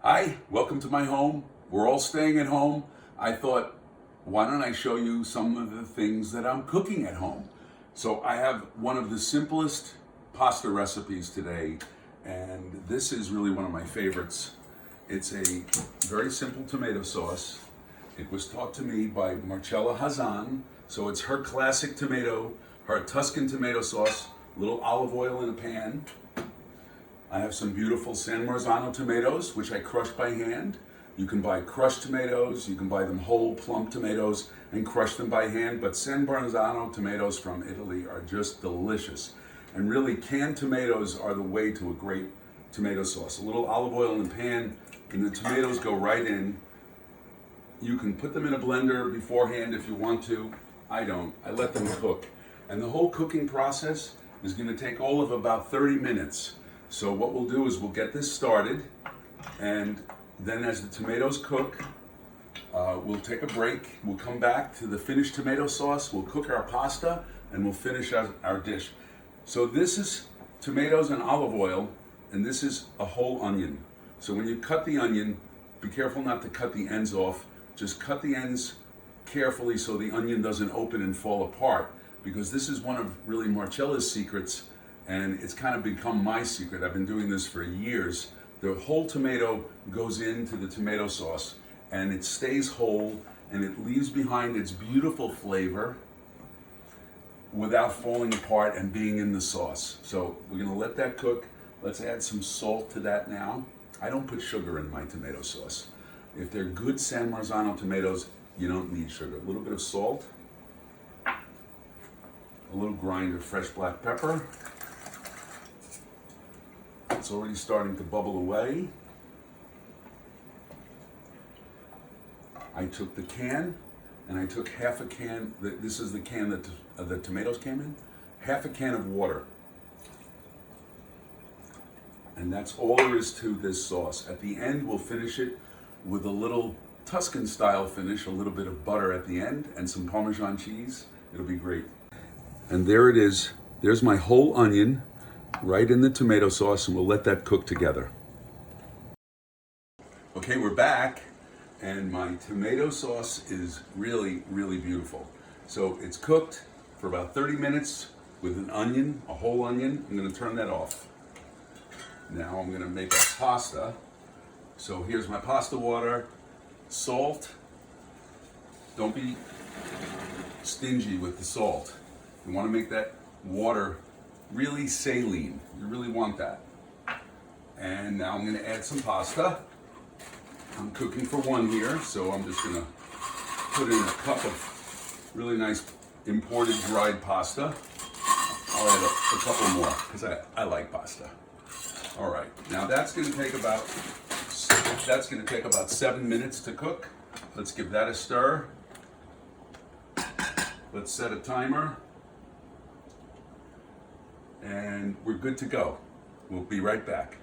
Hi, welcome to my home. We're all staying at home. I thought, why don't I show you some of the things that I'm cooking at home? So I have one of the simplest pasta recipes today, and this is really one of my favorites. It's a very simple tomato sauce. It was taught to me by Marcella Hazan, so it's her classic tomato, her Tuscan tomato sauce, a little olive oil in a pan. I have some beautiful San Marzano tomatoes, which I crushed by hand. You can buy crushed tomatoes, you can buy them whole plump tomatoes and crush them by hand, but San Marzano tomatoes from Italy are just delicious. And really, canned tomatoes are the way to a great tomato sauce. A little olive oil in the pan, and the tomatoes go right in. You can put them in a blender beforehand if you want to. I don't. I let them cook. And the whole cooking process is going to take all of about 30 minutes. So what we'll do is we'll get this started, and then as the tomatoes cook, we'll take a break. We'll come back to the finished tomato sauce. We'll cook our pasta, and we'll finish our dish. So this is tomatoes and olive oil, and this is a whole onion. So when you cut the onion, be careful not to cut the ends off. Just cut the ends carefully so the onion doesn't open and fall apart, because this is one of really Marcella's secrets, and it's kind of become my secret. I've been doing this for years. The whole tomato goes into the tomato sauce, and it stays whole, and it leaves behind its beautiful flavor without falling apart and being in the sauce. So we're gonna let that cook. Let's add some salt to that now. I don't put sugar in my tomato sauce. If they're good San Marzano tomatoes, you don't need sugar. A little bit of salt, a little grind of fresh black pepper. It's already starting to bubble away. I took the can, and I took half a can. This is the can that the tomatoes came in. Half a can of water. And that's all there is to this sauce. At the end, we'll finish it with a little Tuscan style finish, a little bit of butter at the end, and some Parmesan cheese. It'll be great. And there it is. There's my whole onion right in the tomato sauce, and we'll let that cook together. Okay, we're back, and my tomato sauce is really, really beautiful. So it's cooked for about 30 minutes with an onion, a whole onion. I'm gonna turn that off. Now I'm gonna make a pasta. So here's my pasta water, salt. Don't be stingy with the salt. You wanna make that water really saline. You really want that. And now I'm gonna add some pasta. I'm cooking for one here, so I'm just gonna put in a cup of really nice imported dried pasta. I'll add a couple more, because I like pasta. All right, now that's gonna take about 7 minutes to cook. Let's give that a stir. Let's set a timer. And we're good to go. We'll be right back.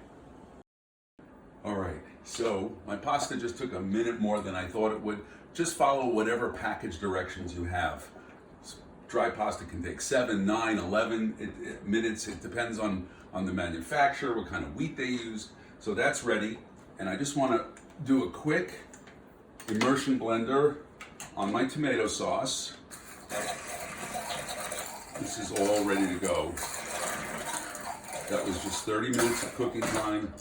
All right, so my pasta just took a minute more than I thought it would. Just follow whatever package directions you have. Dry pasta can take 7, 9, 11 minutes. It depends on the manufacturer, what kind of wheat they use. So that's ready. And I just want to do a quick immersion blender on my tomato sauce. This is all ready to go. That was just 30 minutes of cooking time.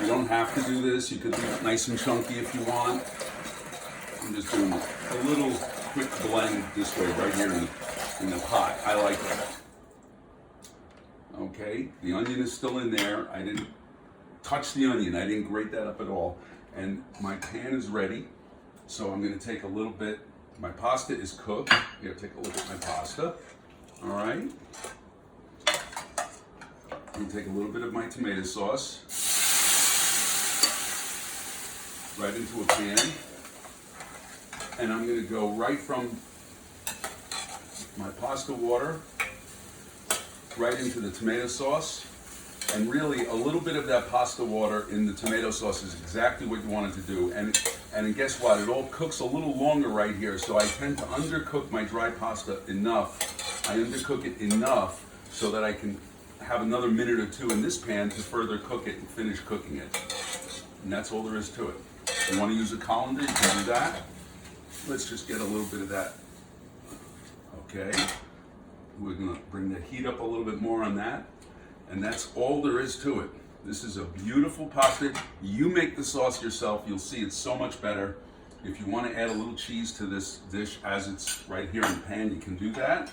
You don't have to do this. You could do it nice and chunky if you want. I'm just doing a little quick blend this way right here in the pot. I like that. Okay, the onion is still in there. I didn't touch the onion. I didn't grate that up at all. And my pan is ready. So I'm gonna take a little bit. My pasta is cooked. Here, take a look at my pasta. All right. I'm gonna take a little bit of my tomato sauce right into a pan, and I'm gonna go right from my pasta water right into the tomato sauce. And really, a little bit of that pasta water in the tomato sauce is exactly what you want it to do. And guess what? It all cooks a little longer right here, so I tend to undercook my dry pasta enough. I undercook it enough so that I can have another minute or two in this pan to further cook it and finish cooking it. And that's all there is to it. If you want to use a colander, you can do that. Let's just get a little bit of that. Okay. We're going to bring the heat up a little bit more on that. And that's all there is to it. This is a beautiful pasta. You make the sauce yourself. You'll see it's so much better. If you want to add a little cheese to this dish as it's right here in the pan, you can do that.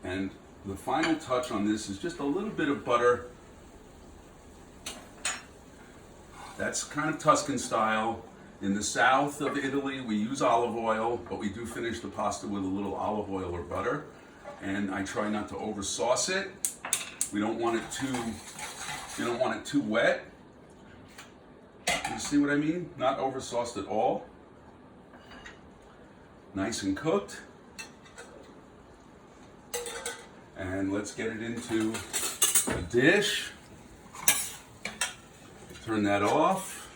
And the final touch on this is just a little bit of butter. That's kind of Tuscan style. In the south of Italy, we use olive oil, but we do finish the pasta with a little olive oil or butter. And I try not to over sauce it. We don't want it too wet. You see what I mean? Not over sauced at all. Nice and cooked. And let's get it into a dish. Turn that off.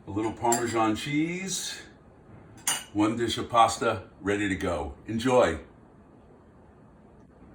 A little Parmesan cheese. One dish of pasta ready to go. Enjoy.